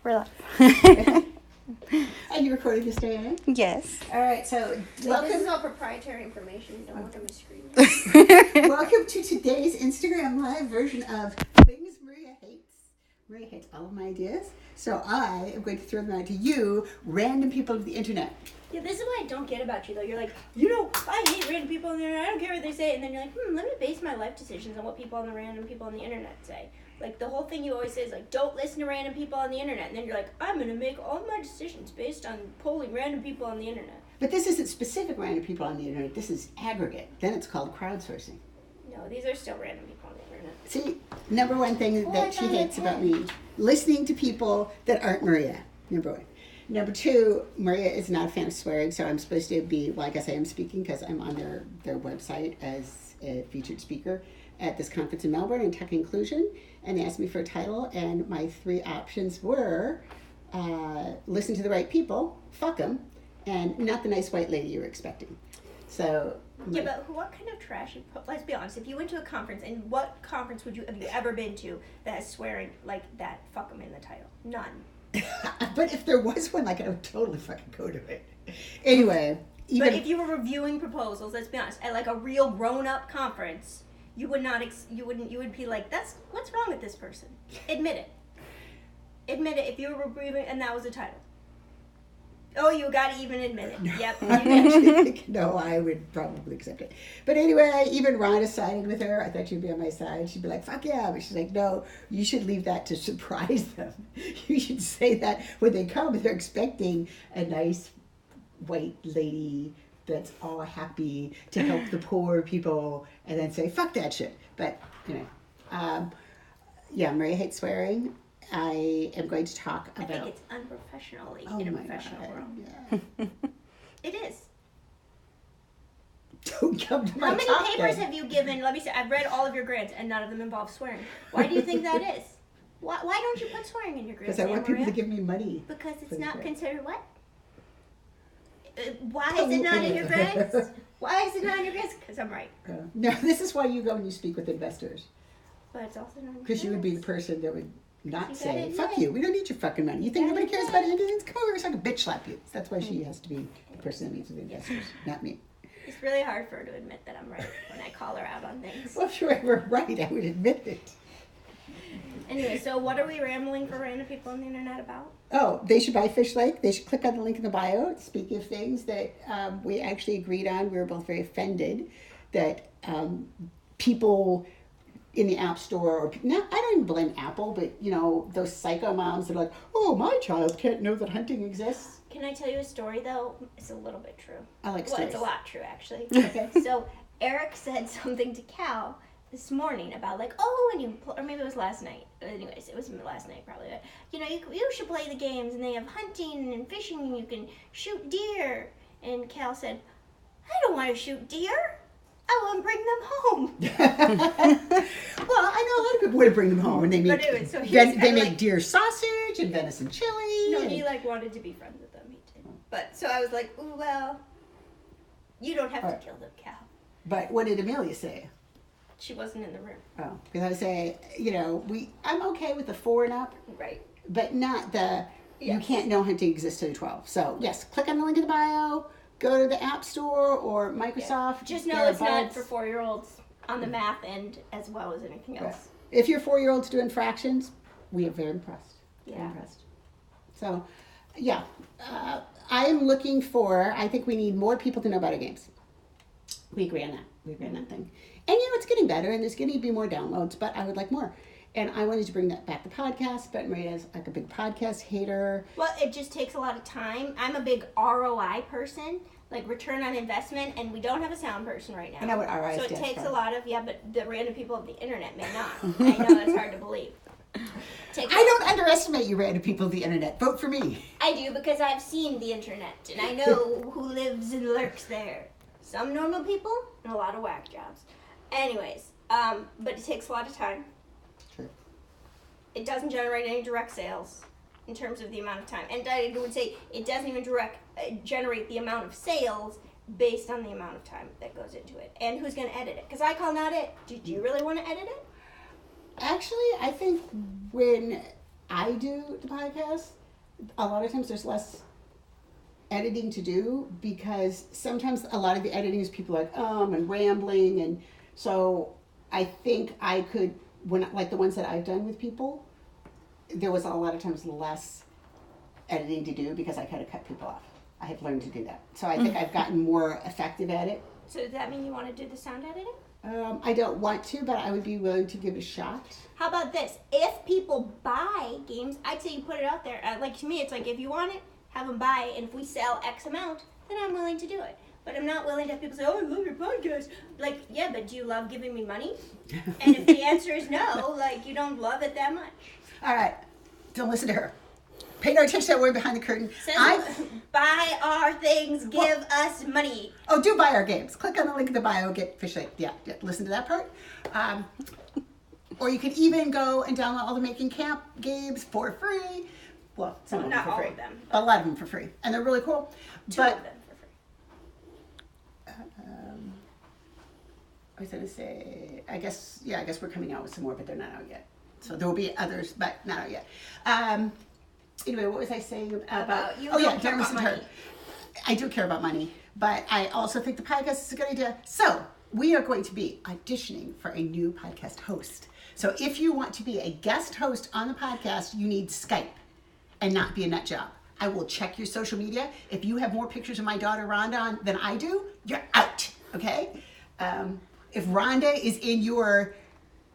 we're live. Are you recording this, Diana? Yes. All right, so welcome. This is all proprietary information. Don't want to misread. Welcome to today's Instagram Live version of Things Maria Hates. Maria hates all of my ideas, so I am going to throw them out to you, random people of the internet. Yeah, this is what I don't get about you, though. You're like, I hate random people on the internet. I don't care what they say. And then you're like, let me base my life decisions on what people on the random people on the internet say. Like, the whole thing you always say is, like, don't listen to random people on the internet. And then you're like, I'm going to make all my decisions based on polling random people on the internet. But this isn't specific random people on the internet. This is aggregate. Then it's called crowdsourcing. No, these are still random people on the internet. See, number one thing that she hates about me, listening to people that aren't Maria, number one. Number two, Maria is not a fan of swearing, so I'm supposed to be, well, I guess I am speaking because I'm on their website as a featured speaker at this conference in Melbourne on tech inclusion, and they asked me for a title, and my three options were listen to the right people, fuck them, and not the nice white lady you were expecting. So... Yeah, but what kind of trash? Let's be honest. If you went to a conference, and what conference have you ever been to that has swearing like that? Fuck them in the title. None. But if there was one, like, I would totally fucking go to it. Anyway, but if you were reviewing proposals, let's be honest, at like a real grown-up conference, you would not. You would be like, what's wrong with this person? Admit it. Admit it. If you were reviewing, and that was the title. Oh, you got to even admit it. No. Yep. I think, no, I would probably accept it. But anyway, even Rhonda sided with her. I thought she'd be on my side. She'd be like, fuck yeah. But she's like, no, you should leave that to surprise them. You should say that when they come, they're expecting a nice white lady that's all happy to help the poor people, and then say, fuck that shit. But, yeah, Maria hates swearing. I am going to talk about... I think it's unprofessionally in a professional world. Yeah. It is. Don't come to my How many talk, papers then. have you given? Let me say, I've read all of your grants, and none of them involve swearing. Why do you think that is? Why don't you put swearing in your grants? Because I want people to give me money. Because it's not considered what? Why is it not in your grants? Why is it not in your grants? Because I'm right. No, this is why you go and you speak with investors. But it's also not. Because you would be the person that would not You say, gotta fuck admit. you, we don't need your fucking money. You think nobody cares about Indians? Come over so I can bitch slap you. That's why she has to be the person that meets with investors, not me. It's really hard for her to admit that I'm right when I call her out on things. Well, if you were right, I would admit it. Anyway, so what are we rambling for random people on the internet about? Oh, they should buy Fish Lake. They should click on the link in the bio. Speaking of things that we actually agreed on, we were both very offended that people in the App Store, or now I don't even blame Apple, but those psycho moms that are like, oh, my child can't know that hunting exists. Can I tell you a story though? It's a little bit true. I like Well, stories. it's a lot true actually. Okay. So Eric said something to Cal this morning about like, oh, and you, or maybe it was last night. Anyways, it was last night probably. But, you should play the games, and they have hunting and fishing, and you can shoot deer. And Cal said, I don't want to shoot deer. I want to bring them home. Well, I know a lot of people want to bring them home, and they make anyway, so they make deer sausage and venison chili. No, and... he wanted to be friends with them. He did. But so I was like, ooh, well, you don't have to kill them, Cal. But what did Amelia say? She wasn't in the room. Oh, because I say, I'm okay with the 4 and up, Right. but not the you can't know hunting exists to the 12. So yes, click on the link in the bio. Go to the App Store or Microsoft. Yeah. Just know it's not for 4-year-olds on the math end as well as anything else. Right. If your 4-year-old's doing fractions, we are very impressed. Yeah. Very impressed. So, yeah. I am looking for, I think we need more people to know about our games. We agree on that. We agree on that thing. And it's getting better, and there's going to be more downloads, but I would like more. And I wanted to bring that back to podcast, but Maria's like a big podcast hater. Well, it just takes a lot of time. I'm a big ROI person, like return on investment, and we don't have a sound person right now. I know what ROI So it stands takes for. a lot of, but the random people of the internet may not. I know that's hard to believe. I don't underestimate you random people of the internet. Vote for me. I do, because I've seen the internet, and I know who lives and lurks there. Some normal people, and a lot of whack jobs. Anyways, but it takes a lot of time. Sure. It doesn't generate any direct sales in terms of the amount of time. And I would say it doesn't even generate the amount of sales based on the amount of time that goes into it. And who's going to edit it? Because I cannot edit. Do you really want to edit it? Actually, I think when I do the podcast, a lot of times there's less editing to do because sometimes a lot of the editing is people like and rambling, and so I think I could, when like the ones that I've done with people, there was a lot of times less editing to do because I kind of cut people off. I have learned to do that, so I think I've gotten more effective at it. So does that mean you want to do the sound editing? I don't want to, but I would be willing to give it a shot. How about this? If people buy games, I'd say you put it out there. Like to me, it's like if you want it, have them buy it, and if we sell X amount, then I'm willing to do it. But I'm not willing to have people say, "Oh, I love your podcast." Like, yeah, but do you love giving me money? And if the answer is no, like you don't love it that much. All right, don't listen to her. Pay no attention to that word behind the curtain. Says, buy our things, give us money. Oh, do buy our games. Click on the link in the bio, get fish lake. Yeah, listen to that part. Or you can even go and download all the Making Camp games for free. Well, some of them not for all free. Of them. A lot of them for free. And they're really cool. Two of them for free. I was going to say, I guess we're coming out with some more, but they're not out yet. So there will be others, but not out yet. Anyway, what was I saying about you? Oh yeah, care about money. I do care about money, but I also think the podcast is a good idea. So we are going to be auditioning for a new podcast host. So if you want to be a guest host on the podcast, you need Skype and not be a nut job. I will check your social media. If you have more pictures of my daughter Rhonda on than I do, you're out. Okay? If Rhonda is in your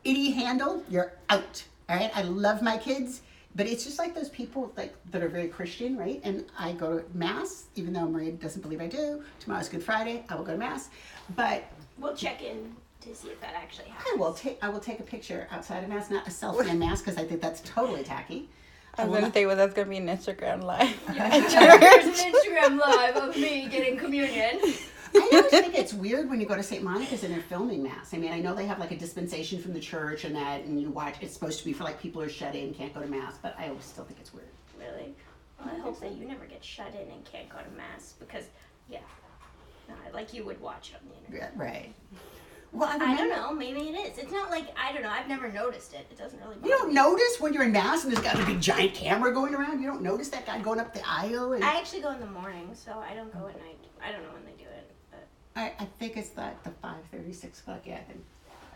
itty handle, you're out. All right? I love my kids. But it's just like those people like that are very Christian, right? And I go to Mass, even though Maria doesn't believe I do. Tomorrow's Good Friday. I will go to Mass. But we'll check in to see if that actually happens. I will take a picture outside of Mass, not a selfie in Mass, because I think that's totally tacky. I was going to say, well, that's going to be an Instagram live. There's an Instagram live of me getting communion. I always think it's weird when you go to St. Monica's and they're filming Mass. I mean, I know they have like a dispensation from the church and that, and you watch, it's supposed to be for like people who are shut in, can't go to Mass, but I always still think it's weird. Really? Well, I hope that you never get shut in and can't go to Mass because, yeah, no, like you would watch it on the internet. Yeah, right. Well, I don't know. Maybe it is. It's not like, I don't know. I've never noticed it. It doesn't really bother You don't me. notice when you're in Mass and there's got a big giant camera going around? You don't notice that guy going up the aisle? And I actually go in the morning, so I don't go at night. I don't know when they do it. But I think it's like the 5:30, 6 o'clock. Yeah,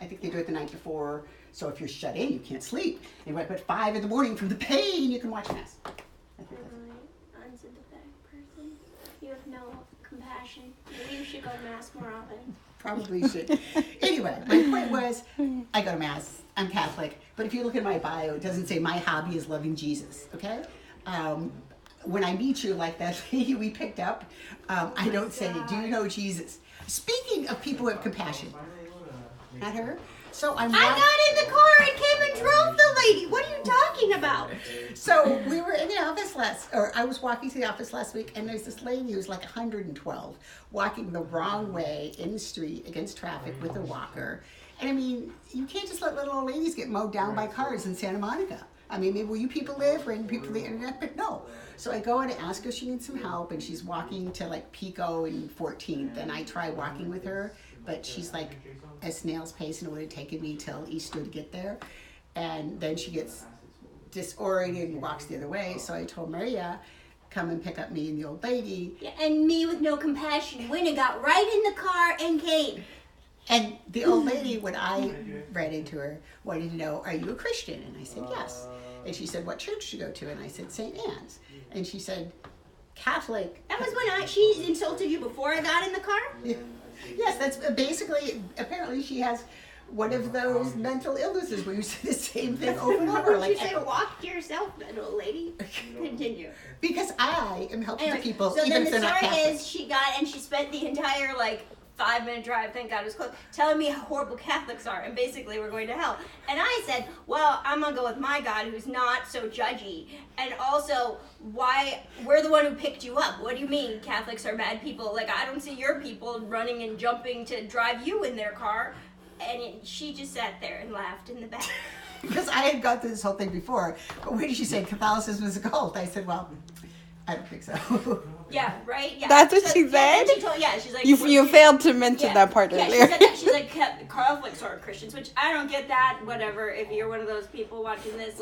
I think they do it the night before. So if you're shut in, you can't sleep. You wake up at 5 in the morning from the pain, you can watch Mass. I think that's it. Unsympathetic person. You have no compassion. Maybe you should go to Mass more often. Probably should. Anyway, my point was, I go to Mass. I'm Catholic. But if you look at my bio, it doesn't say my hobby is loving Jesus, okay? When I meet you, like that lady we picked up, I don't say, do you know Jesus? Speaking of people who have compassion, not her. So I got in the car and came and drove the lady. What are you talking about? So we were in the office I was walking to the office last week, and there's this lady who's like 112 walking the wrong way in the street against traffic with a walker. And I mean, you can't just let little old ladies get mowed down by cars in Santa Monica. I mean, maybe where you people live, random people on the internet, but no. So I go in and ask her if she needs some help, and she's walking to like Pico and 14th, and I try walking with her, but she's like a snail's pace, and it would have taken me till Easter to get there. And then she gets disoriented and walks the other way. So I told Maria, come and pick up me and the old lady. Yeah, and me with no compassion went and got right in the car and came. And the old lady, when I ran into her, wanted to know, are you a Christian? And I said, yes. And she said, what church do you go to? And I said, St. Anne's. And she said, Catholic. That was when she insulted you before I got in the car? Yes, that's basically, apparently she has one of those mental illnesses where you say the same thing over and over. Like, you say, walk to yourself, little lady. Continue. Because I am helping the people, so even if they're not Catholic. So then the story is she spent the entire, 5-minute drive, thank God it was close, telling me how horrible Catholics are, and basically we're going to hell. And I said, well, I'm going to go with my God who's not so judgy. And also, why, we're the one who picked you up. What do you mean Catholics are bad people? I don't see your people running and jumping to drive you in their car. And she just sat there and laughed in the back. Because I had gone through this whole thing before. But when she said Catholicism is a cult, I said, well, I don't think so. Yeah, right? Yeah. That's what she said? She's like... You failed to mention that part earlier. Yeah, she said that. She's like, Catholics are Christians, which I don't get that. Whatever. If you're one of those people watching this,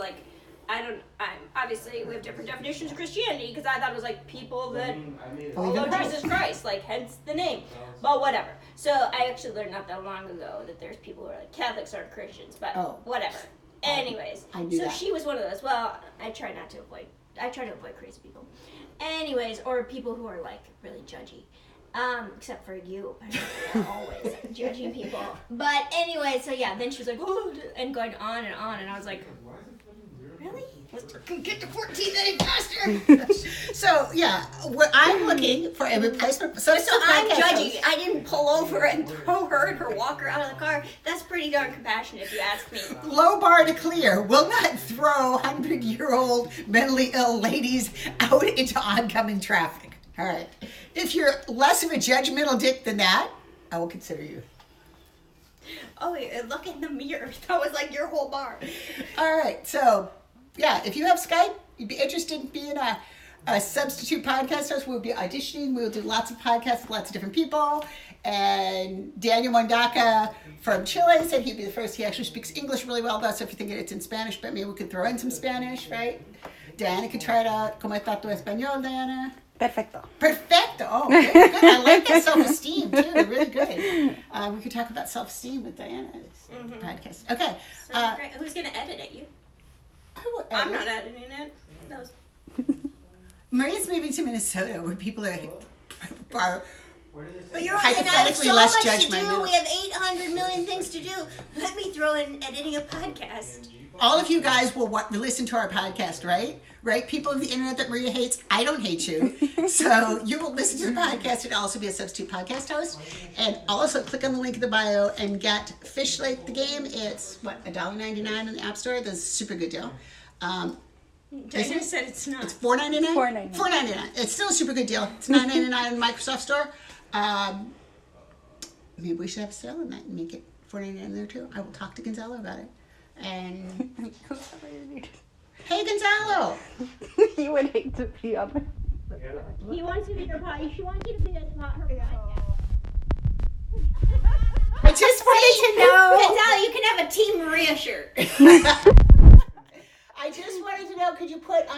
obviously we have different definitions of Christianity because I thought it was like people that Believe in Jesus Christ, like hence the name. But whatever. So I actually learned not that long ago that there's people who are like Catholics aren't Christians, but whatever. Anyways, so she was one of those. Well, I try to avoid crazy people. Anyways, or people who are like really judgy. Except for you, you're always judging people. But anyway, so yeah, then she was like, oh, and going on, and I was like, really? Let's get to 14 then faster. So yeah, I'm looking for a replacement. So I'm judging. I didn't pull over and throw her and her walker out of the car. That's pretty darn compassionate, if you ask me. Low bar to clear. Will not throw 100-year-old mentally ill ladies out into oncoming traffic. All right. If you're less of a judgmental dick than that, I will consider you. Oh, look in the mirror. That was like your whole bar. All right. So, yeah, if you have Skype, you'd be interested in being a substitute podcast host. We'll be auditioning. We'll do lots of podcasts with lots of different people. And Daniel Mondaka from Chile said he'd be the first. He actually speaks English really well, though, so if you think it's in Spanish, but maybe we could throw in some Spanish, right? Diana could try it out. ¿Cómo está tu español, Diana? Perfecto. Perfecto. Oh, very good. I like that self-esteem, too. Really good. We could talk about self-esteem with Diana's podcast. Okay. So great. Who's going to edit it? You? I'm not editing it. That was... Maria's moving to Minnesota where people are but you're right, hypothetically so less much judgmental. to do. We have 800 million things to do. Let me throw in editing a podcast. All of you guys will listen to our podcast, right? Right? People of the internet that Maria hates, I don't hate you. So you will listen to the podcast and also be a substitute podcast host. And also click on the link in the bio and get Fish Lake the game. It's, $1.99 in the App Store. That's a super good deal. Diana said it's not. It's $4.99? $4.99. $4.99. It's still a super good deal. It's $9.99 in the Microsoft Store. Maybe we should have a sale on that and make it $4.99 there too. I will talk to Gonzalo about it. And hey, Gonzalo! He would hate to be on it. He wants to be your podcast. She wants you to be her podcast. I just wanted to know. Gonzalo, you can have a Team Maria shirt. I just wanted to know, could you put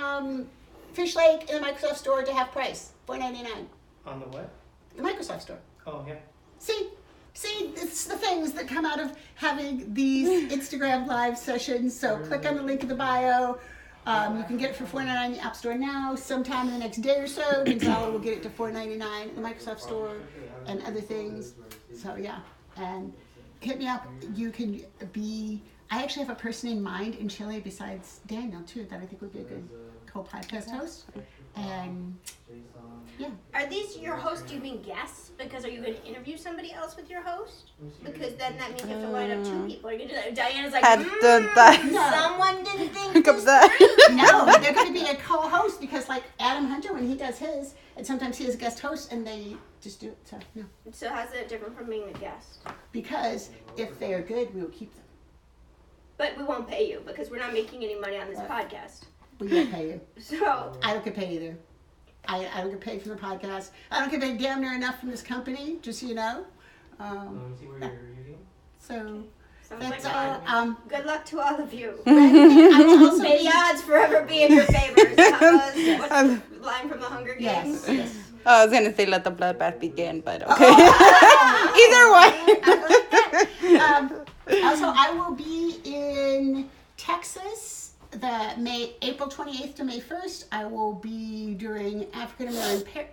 Fish Lake in the Microsoft Store to half price? $4.99. On the what? The Microsoft Store. Oh, yeah. See, it's the things that come out of having these Instagram live sessions. So click on the link in the bio. You can get it for $4.99 in the App Store now. Sometime in the next day or so, Gonzalo will get it to $4.99 in the Microsoft Store and other things. So yeah, and hit me up. You can be. I actually have a person in mind in Chile besides Daniel too that I think would be a good co-podcast host. And yeah. Are these your hosts? Do you mean guests? Because are you going to interview somebody else with your host? Because then that means you have to line up 2 people. Are you going to do that? Diana's like, someone didn't think this through. No, they're going to be a co-host because like Adam Hunter, when he does his, and sometimes he is a guest host and they just do it. So no. So how's that different from being a guest? Because if they are good, we will keep them. But we won't pay you because we're not making any money on this podcast. We won't pay you. So I don't get paid either. I don't get paid from the podcast. I don't get paid damn near enough from this company, just so you know. So that's all. Good luck to all of you. I will also May the odds forever be in your favor. What's the line from the Hunger Games? Yes. Oh, I was going to say let the bloodbath begin, but okay. Either way. Also, I will be in Texas April 28th to May 1st. I will be during African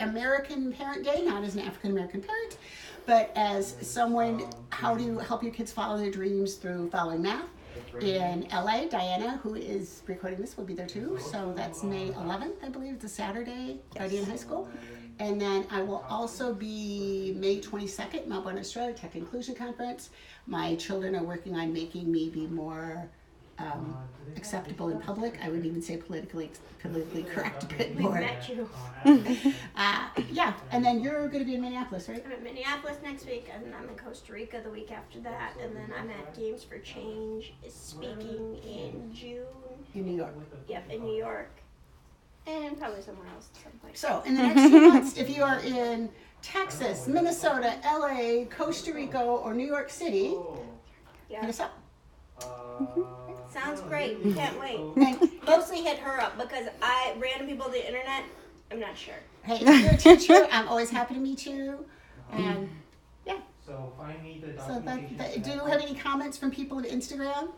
American Parent Day, not as an African American parent, but as someone, how to help your kids follow their dreams through following math. In LA, Diana, who is recording this, will be there too. So that's May 11th, I believe. It's a Saturday, Guardian High School. And then I will also be May 22nd, Melbourne, Australia, Tech Inclusion Conference. My children are working on making me be more acceptable in public. I wouldn't even say politically correct, but more. We met you. Yeah, and then you're going to be in Minneapolis, right? I'm in Minneapolis next week, and I'm in Costa Rica the week after that, and then I'm at Games for Change speaking in June. In New York. Yep, in New York. And probably somewhere else at some point. So, in the next 2 months, if you are in Texas, Minnesota, LA, Costa Rica, or New York City, hit us up. Sounds great. We can't wait. And, Mostly hit her up because random people on the internet, I'm not sure. hey, if you're a teacher, I'm always happy to meet you. And yeah. So find me the So documentation. do you have any comments from people on Instagram?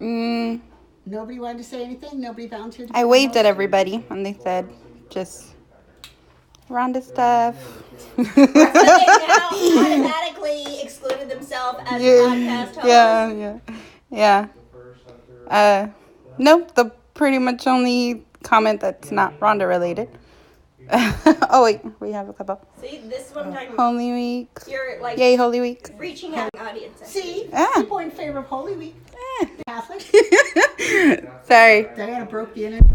Mm, Nobody wanted to say anything? Nobody volunteered to I come waved help? at everybody and they said, just Rhonda stuff. So they now automatically excluded themselves as a podcast host. Yeah. Nope, the pretty much only comment that's not Rhonda related. Oh wait, we have a couple. See, this is what I'm talking about. Holy Week. You're like Yay, Holy Week. reaching out to audiences. See, Ah. people in favor of Holy Week. Catholic. Sorry. Diana broke the internet.